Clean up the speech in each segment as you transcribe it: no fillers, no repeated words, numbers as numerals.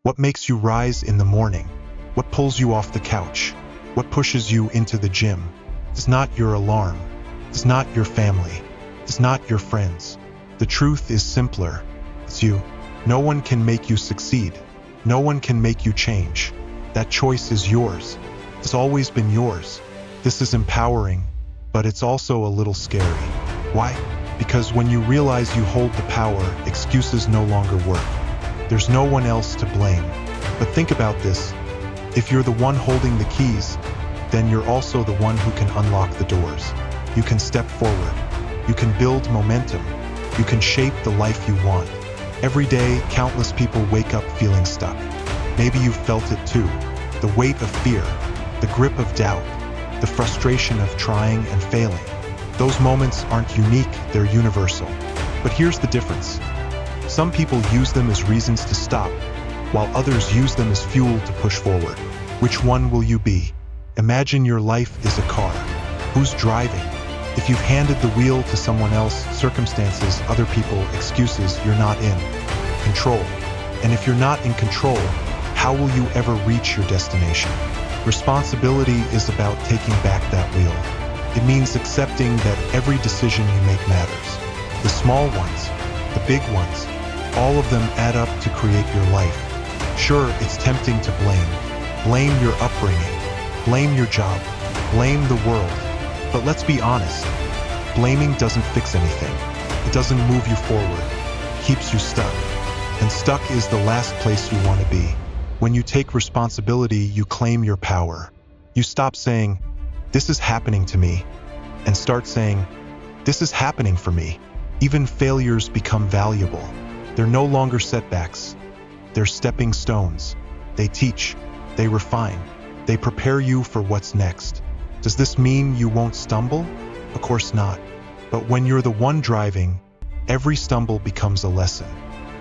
What makes you rise in the morning? What pulls you off the couch? What pushes you into the gym? It's not your alarm. It's not your family. It's not your friends. The truth is simpler. It's you. No one can make you succeed. No one can make you change. That choice is yours. It's always been yours. This is empowering, but it's also a little scary. Why? Because when you realize you hold the power, excuses no longer work. There's no one else to blame. But think about this. If you're the one holding the keys, then you're also the one who can unlock the doors. You can step forward. You can build momentum. You can shape the life you want. Every day, countless people wake up feeling stuck. Maybe you've felt it too. The weight of fear, the grip of doubt, the frustration of trying and failing. Those moments aren't unique, they're universal. But here's the difference. Some people use them as reasons to stop, while others use them as fuel to push forward. Which one will you be? Imagine your life is a car. Who's driving? If you've handed the wheel to someone else, circumstances, other people, excuses, you're not in control. And if you're not in control, how will you ever reach your destination? Responsibility is about taking back that wheel. It means accepting that every decision you make matters. The small ones, the big ones, all of them add up to create your life. Sure, it's tempting to blame. Blame your upbringing. Blame your job. Blame the world. But let's be honest. Blaming doesn't fix anything. It doesn't move you forward. It keeps you stuck. And stuck is the last place you want to be. When you take responsibility, you claim your power. You stop saying, "This is happening to me," and start saying, "This is happening for me." Even failures become valuable. They're no longer setbacks. They're stepping stones. They teach. They refine. They prepare you for what's next. Does this mean you won't stumble? Of course not. But when you're the one driving, every stumble becomes a lesson.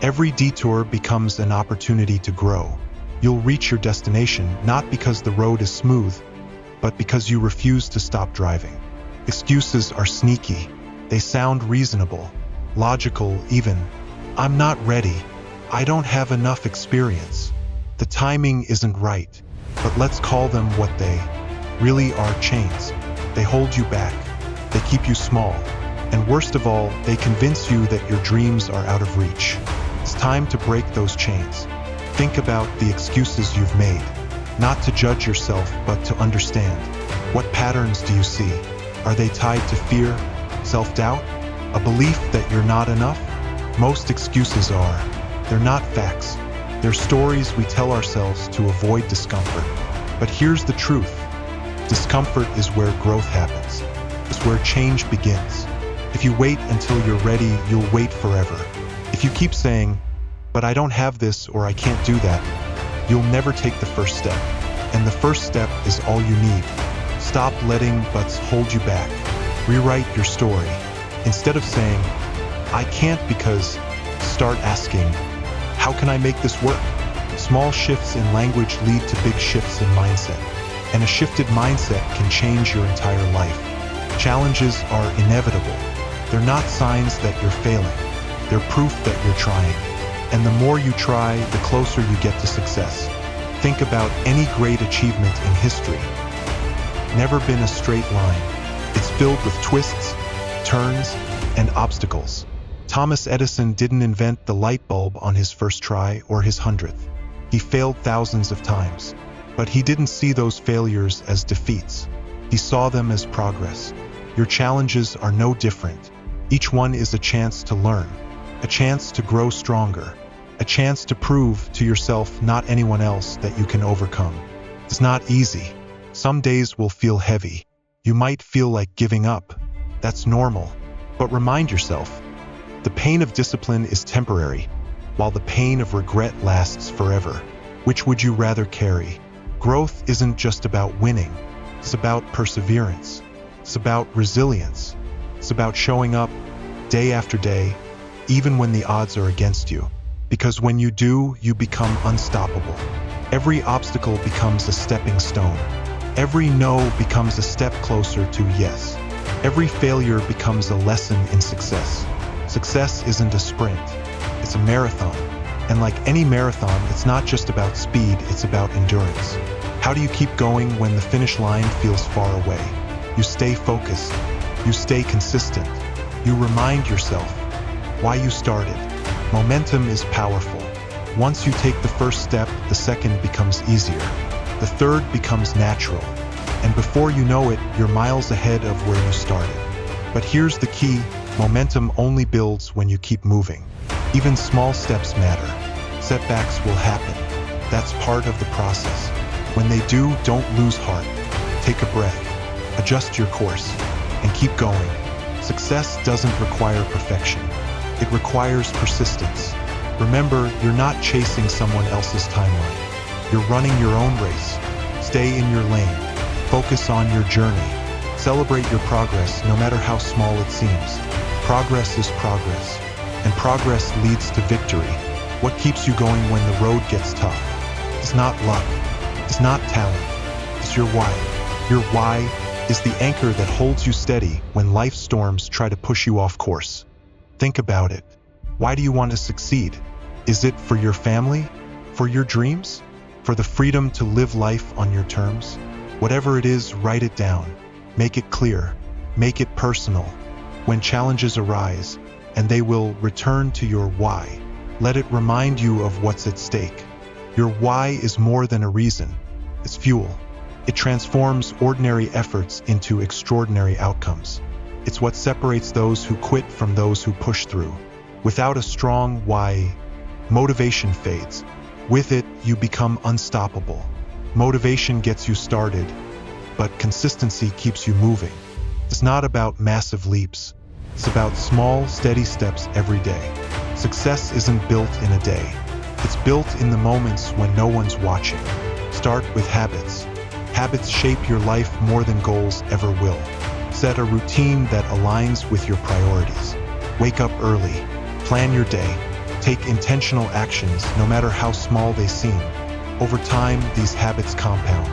Every detour becomes an opportunity to grow. You'll reach your destination not because the road is smooth, but because you refuse to stop driving. Excuses are sneaky. They sound reasonable, logical even. "I'm not ready. I don't have enough experience. The timing isn't right." But let's call them what they really are: chains. They hold you back. They keep you small. And worst of all, they convince you that your dreams are out of reach. It's time to break those chains. Think about the excuses you've made. Not to judge yourself, but to understand. What patterns do you see? Are they tied to fear, self-doubt, a belief that you're not enough? Most excuses are. They're not facts. They're stories we tell ourselves to avoid discomfort. But here's the truth. Discomfort is where growth happens. It's where change begins. If you wait until you're ready, you'll wait forever. If you keep saying, "But I don't have this," or "I can't do that," you'll never take the first step. And the first step is all you need. Stop letting buts hold you back. Rewrite your story. Instead of saying, "I can't because," start asking, "How can I make this work?" Small shifts in language lead to big shifts in mindset. And a shifted mindset can change your entire life. Challenges are inevitable. They're not signs that you're failing. They're proof that you're trying. And the more you try, the closer you get to success. Think about any great achievement in history. Never been a straight line. It's filled with twists, turns, and obstacles. Thomas Edison didn't invent the light bulb on his first try or his 100th. He failed thousands of times. But he didn't see those failures as defeats. He saw them as progress. Your challenges are no different. Each one is a chance to learn, a chance to grow stronger, a chance to prove to yourself, not anyone else, that you can overcome. It's not easy. Some days will feel heavy. You might feel like giving up. That's normal. But remind yourself, the pain of discipline is temporary, while the pain of regret lasts forever. Which would you rather carry? Growth isn't just about winning. It's about perseverance. It's about resilience. It's about showing up day after day, even when the odds are against you. Because when you do, you become unstoppable. Every obstacle becomes a stepping stone. Every no becomes a step closer to yes. Every failure becomes a lesson in success. Success isn't a sprint. It's a marathon. And like any marathon, it's not just about speed, it's about endurance. How do you keep going when the finish line feels far away? You stay focused. You stay consistent. You remind yourself why you started. Momentum is powerful. Once you take the first step, the second becomes easier. The third becomes natural. And before you know it, you're miles ahead of where you started. But here's the key: momentum only builds when you keep moving. Even small steps matter. Setbacks will happen. That's part of the process. When they do, don't lose heart. Take a breath, adjust your course, and keep going. Success doesn't require perfection. It requires persistence. Remember, you're not chasing someone else's timeline. You're running your own race. Stay in your lane. Focus on your journey. Celebrate your progress, no matter how small it seems. Progress is progress, and progress leads to victory. What keeps you going when the road gets tough? It's not luck. It's not talent. It's your why. Your why is the anchor that holds you steady when life's storms try to push you off course. Think about it. Why do you want to succeed? Is it for your family? For your dreams? For the freedom to live life on your terms? Whatever it is, write it down. Make it clear. Make it personal. When challenges arise, and they will return to your why, let it remind you of what's at stake. Your why is more than a reason. It's fuel. It transforms ordinary efforts into extraordinary outcomes. It's what separates those who quit from those who push through. Without a strong why, motivation fades. With it, you become unstoppable. Motivation gets you started, but consistency keeps you moving. It's not about massive leaps. It's about small, steady steps every day. Success isn't built in a day. It's built in the moments when no one's watching. Start with habits. Habits shape your life more than goals ever will. Set a routine that aligns with your priorities. Wake up early. Plan your day. Take intentional actions, no matter how small they seem. Over time, these habits compound.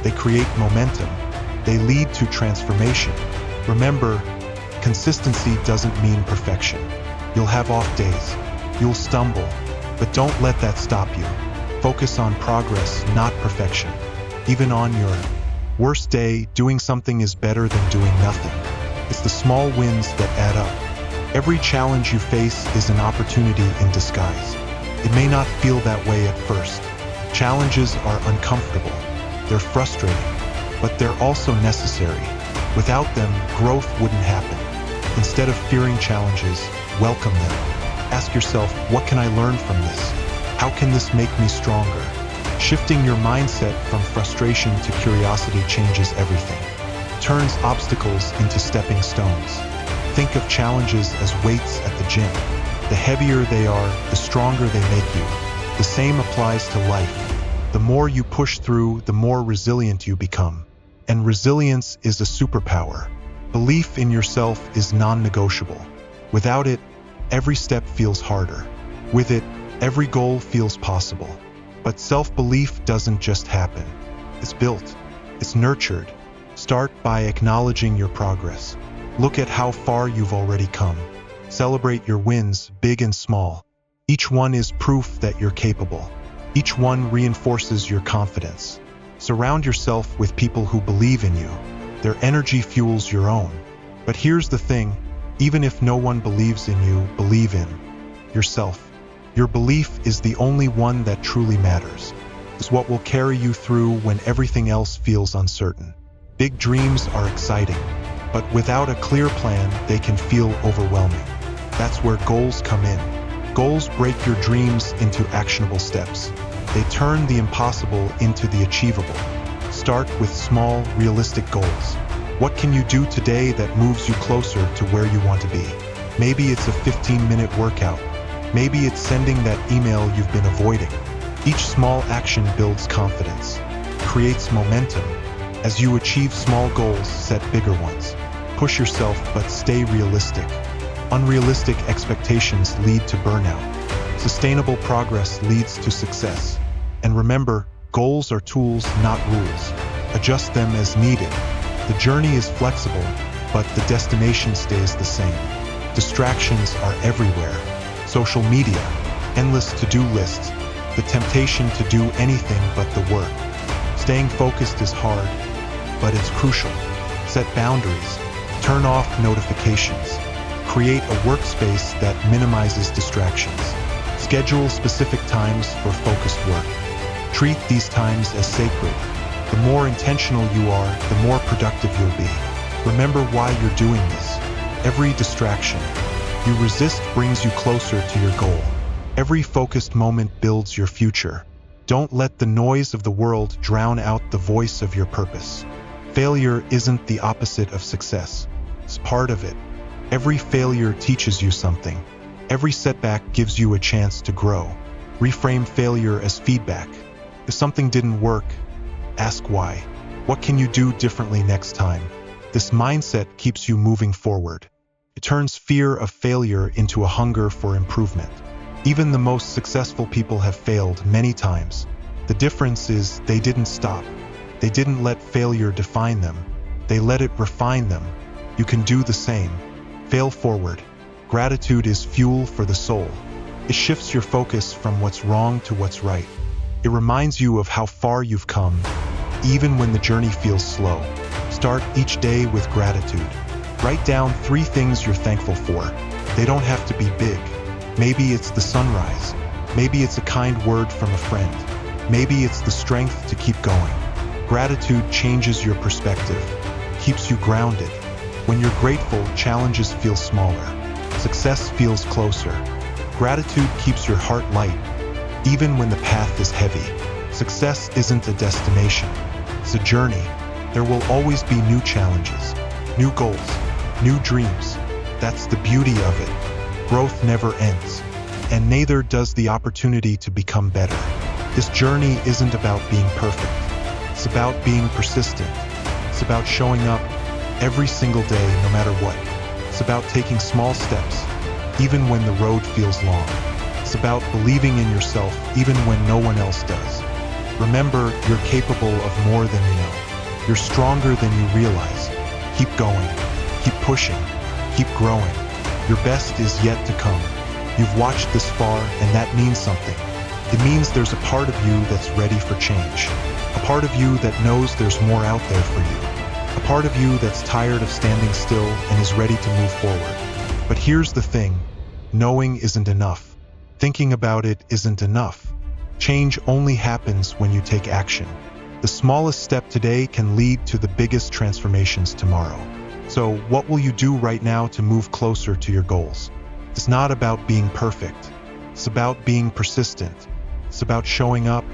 They create momentum. They lead to transformation. Remember, consistency doesn't mean perfection. You'll have off days. You'll stumble. But don't let that stop you. Focus on progress, not perfection. Even on your worst day, doing something is better than doing nothing. It's the small wins that add up. Every challenge you face is an opportunity in disguise. It may not feel that way at first. Challenges are uncomfortable. They're frustrating, but they're also necessary. Without them, growth wouldn't happen. Instead of fearing challenges, welcome them. Ask yourself, what can I learn from this? How can this make me stronger? Shifting your mindset from frustration to curiosity changes everything. Turns obstacles into stepping stones. Think of challenges as weights at the gym. The heavier they are, the stronger they make you. The same applies to life. The more you push through, the more resilient you become. And resilience is a superpower. Belief in yourself is non-negotiable. Without it, every step feels harder. With it, every goal feels possible. But self-belief doesn't just happen. It's built. It's nurtured. Start by acknowledging your progress. Look at how far you've already come. Celebrate your wins, big and small. Each one is proof that you're capable. Each one reinforces your confidence. Surround yourself with people who believe in you. Their energy fuels your own. But here's the thing, even if no one believes in you, believe in yourself. Your belief is the only one that truly matters. It's what will carry you through when everything else feels uncertain. Big dreams are exciting, but without a clear plan, they can feel overwhelming. That's where goals come in. Goals break your dreams into actionable steps. They turn the impossible into the achievable. Start with small, realistic goals. What can you do today that moves you closer to where you want to be? Maybe it's a 15-minute workout. Maybe it's sending that email you've been avoiding. Each small action builds confidence, creates momentum. As you achieve small goals, set bigger ones. Push yourself, but stay realistic. Unrealistic expectations lead to burnout. Sustainable progress leads to success. And remember, goals are tools, not rules. Adjust them as needed. The journey is flexible, but the destination stays the same. Distractions are everywhere. Social media, endless to-do lists, the temptation to do anything but the work. Staying focused is hard, but it's crucial. Set boundaries, turn off notifications, create a workspace that minimizes distractions. Schedule specific times for focused work. Treat these times as sacred. The more intentional you are, the more productive you'll be. Remember why you're doing this. Every distraction you resist brings you closer to your goal. Every focused moment builds your future. Don't let the noise of the world drown out the voice of your purpose. Failure isn't the opposite of success. It's part of it. Every failure teaches you something. Every setback gives you a chance to grow. Reframe failure as feedback. If something didn't work, ask why. What can you do differently next time? This mindset keeps you moving forward. It turns fear of failure into a hunger for improvement. Even the most successful people have failed many times. The difference is they didn't stop. They didn't let failure define them. They let it refine them. You can do the same. Fail forward. Gratitude is fuel for the soul. It shifts your focus from what's wrong to what's right. It reminds you of how far you've come, even when the journey feels slow. Start each day with gratitude. Write down 3 things you're thankful for. They don't have to be big. Maybe it's the sunrise. Maybe it's a kind word from a friend. Maybe it's the strength to keep going. Gratitude changes your perspective, keeps you grounded. When you're grateful, challenges feel smaller. Success feels closer. Gratitude keeps your heart light, even when the path is heavy. Success isn't a destination. It's a journey. There will always be new challenges, new goals, new dreams. That's the beauty of it. Growth never ends, and neither does the opportunity to become better. This journey isn't about being perfect. It's about being persistent. It's about showing up every single day, no matter what. It's about taking small steps, even when the road feels long. It's about believing in yourself, even when no one else does. Remember, you're capable of more than you know. You're stronger than you realize. Keep going. Keep pushing. Keep growing. Your best is yet to come. You've watched this far, and that means something. It means there's a part of you that's ready for change. A part of you that knows there's more out there for you. A part of you that's tired of standing still and is ready to move forward. But here's the thing. Knowing isn't enough. Thinking about it isn't enough. Change only happens when you take action. The smallest step today can lead to the biggest transformations tomorrow. So, what will you do right now to move closer to your goals? It's not about being perfect. It's about being persistent. It's about showing up,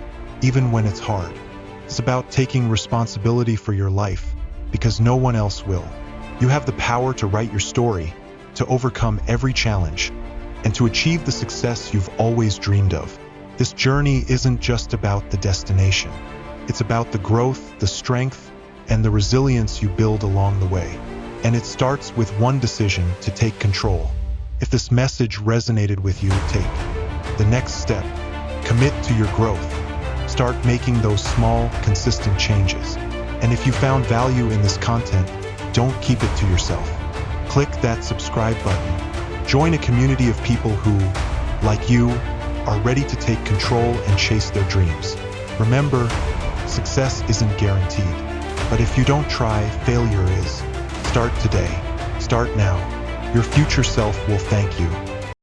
even when it's hard. It's about taking responsibility for your life, because no one else will. You have the power to write your story, to overcome every challenge, and to achieve the success you've always dreamed of. This journey isn't just about the destination. It's about the growth, the strength, and the resilience you build along the way. And it starts with one decision to take control. If this message resonated with you, take the next step. Commit to your growth. Start making those small, consistent changes. And if you found value in this content, don't keep it to yourself. Click that subscribe button. Join a community of people who, like you, are ready to take control and chase their dreams. Remember, success isn't guaranteed. But if you don't try, failure is. Start today. Start now. Your future self will thank you.